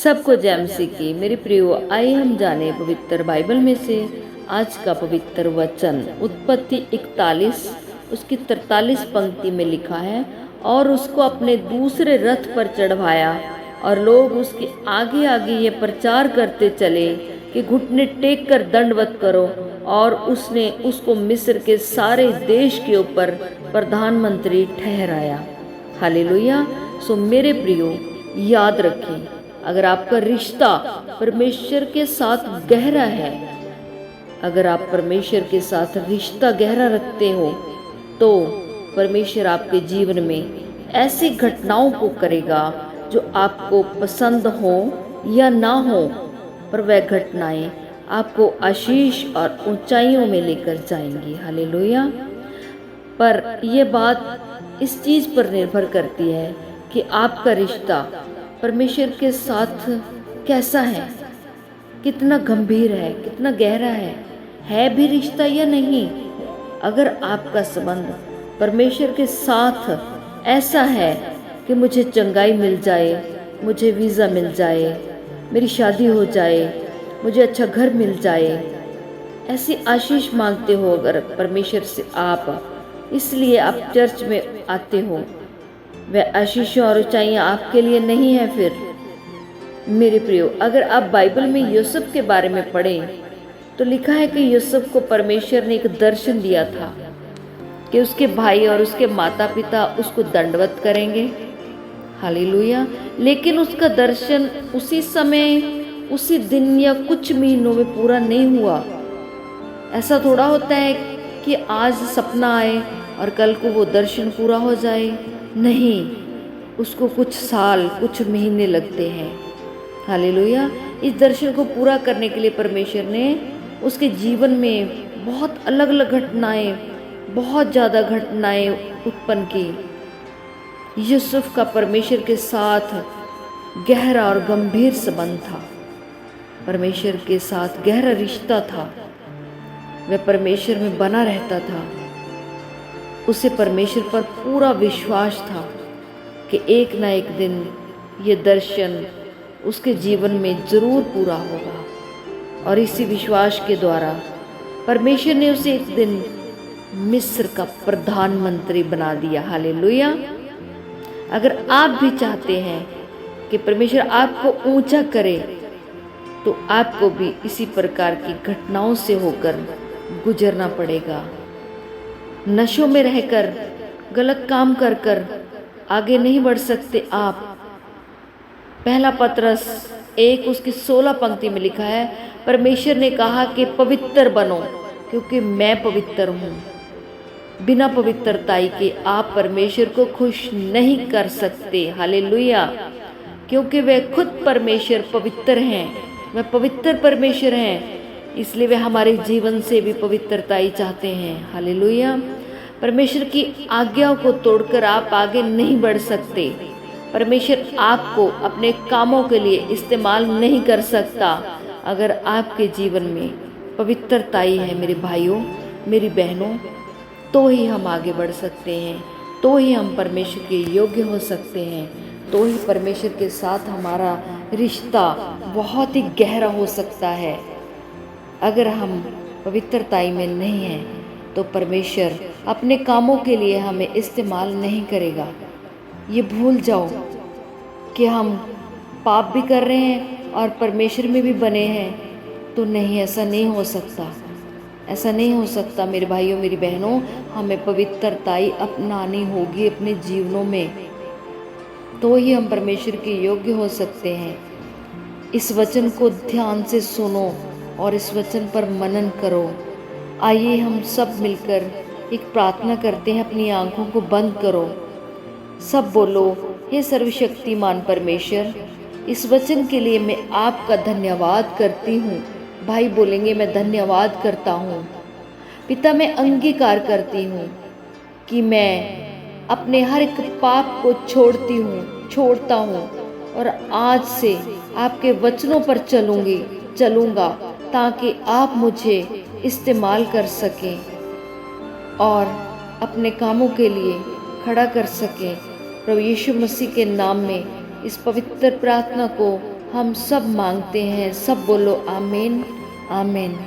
सबको जय मसीह की। मेरे प्रियो, आइए हम जाने पवित्र बाइबल में से आज का पवित्र वचन। उत्पत्ति 41 उसकी 43 पंक्ति में लिखा है, और उसको अपने दूसरे रथ पर चढ़वाया और लोग उसके आगे आगे ये प्रचार करते चले कि घुटने टेक कर दंडवत करो, और उसने उसको मिस्र के सारे देश के ऊपर प्रधानमंत्री ठहराया। हालेलुया। सो मेरे प्रियो, याद रखें, अगर आपका रिश्ता परमेश्वर के साथ गहरा है, अगर आप परमेश्वर के साथ रिश्ता गहरा रखते हो, तो परमेश्वर आपके जीवन में ऐसी घटनाओं को करेगा जो आपको पसंद हो या ना हो, पर वह घटनाएं आपको आशीष और ऊंचाइयों में लेकर जाएंगी। हालेलुया। पर यह बात इस चीज पर निर्भर करती है कि आपका रिश्ता परमेश्वर के साथ कैसा है, कितना गंभीर है, कितना गहरा है भी रिश्ता या नहीं। अगर आपका संबंध परमेश्वर के साथ ऐसा है कि मुझे चंगाई मिल जाए, मुझे वीज़ा मिल जाए, मेरी शादी हो जाए, मुझे अच्छा घर मिल जाए, ऐसी आशीष मांगते हो अगर परमेश्वर से आप, इसलिए आप चर्च में आते हो, वह आशीषों और ऊंचाइयां आपके लिए नहीं है। फिर मेरे प्रियो, अगर आप बाइबल में यूसुफ के बारे में पढ़ें तो लिखा है कि यूसुफ को परमेश्वर ने एक दर्शन दिया था कि उसके भाई और उसके माता पिता उसको दंडवत करेंगे। हालेलुया। लेकिन उसका दर्शन उसी समय, उसी दिन या कुछ महीनों में पूरा नहीं हुआ। ऐसा थोड़ा होता है कि आज सपना आए और कल को वो दर्शन पूरा हो जाए। नहीं, उसको कुछ साल, कुछ महीने लगते हैं। हालेलुया। इस दर्शन को पूरा करने के लिए परमेश्वर ने उसके जीवन में बहुत अलग अलग घटनाएं, बहुत ज़्यादा घटनाएं उत्पन्न की। यूसुफ का परमेश्वर के साथ गहरा और गंभीर संबंध था, परमेश्वर के साथ गहरा रिश्ता था, वह परमेश्वर में बना रहता था। उसे परमेश्वर पर पूरा विश्वास था कि एक ना एक दिन ये दर्शन उसके जीवन में जरूर पूरा होगा, और इसी विश्वास के द्वारा परमेश्वर ने उसे एक दिन मिस्र का प्रधानमंत्री बना दिया। हालेलुया। अगर आप भी चाहते हैं कि परमेश्वर आपको ऊंचा करे, तो आपको भी इसी प्रकार की घटनाओं से होकर गुजरना पड़ेगा। नशों में रहकर, गलत काम कर कर आगे नहीं बढ़ सकते आप। पहला पतरस 1 उसकी 16 पंक्ति में लिखा है, परमेश्वर ने कहा कि पवित्र बनो क्योंकि मैं पवित्र हूँ। बिना पवित्रताई के आप परमेश्वर को खुश नहीं कर सकते। हालेलुया। क्योंकि वे खुद परमेश्वर पवित्र हैं, वे पवित्र परमेश्वर हैं, इसलिए वे हमारे जीवन से भी पवित्रताई चाहते हैं। हालेलुया। परमेश्वर की आज्ञाओं को तोड़कर आप आगे नहीं बढ़ सकते। परमेश्वर आपको अपने कामों के लिए इस्तेमाल नहीं कर सकता अगर आपके जीवन में पवित्रताई है। मेरे भाइयों, मेरी बहनों, तो ही हम आगे बढ़ सकते हैं, तो ही हम परमेश्वर के योग्य हो सकते हैं, तो ही परमेश्वर के साथ हमारा रिश्ता बहुत ही गहरा हो सकता है। अगर हम पवित्रताई में नहीं हैं तो परमेश्वर अपने कामों के लिए हमें इस्तेमाल नहीं करेगा। ये भूल जाओ कि हम पाप भी कर रहे हैं और परमेश्वर में भी बने हैं, तो नहीं, ऐसा नहीं हो सकता, ऐसा नहीं हो सकता। मेरे भाइयों, मेरी बहनों, हमें पवित्रताई अपनानी होगी अपने जीवनों में, तो ही हम परमेश्वर के योग्य हो सकते हैं। इस वचन को ध्यान से सुनो और इस वचन पर मनन करो। आइए हम सब मिलकर एक प्रार्थना करते हैं। अपनी आंखों को बंद करो, सब बोलो, हे सर्वशक्तिमान परमेश्वर, इस वचन के लिए मैं आपका धन्यवाद करती हूँ। भाई बोलेंगे, मैं धन्यवाद करता हूँ। पिता, मैं अंगीकार करती हूँ कि मैं अपने हर एक पाप को छोड़ता हूँ, और आज से आपके वचनों पर चलूँगा, ताकि आप मुझे इस्तेमाल कर सकें और अपने कामों के लिए खड़ा कर सकें। प्रभु यीशु मसीह के नाम में इस पवित्र प्रार्थना को हम सब मांगते हैं, सब बोलो आमीन आमीन।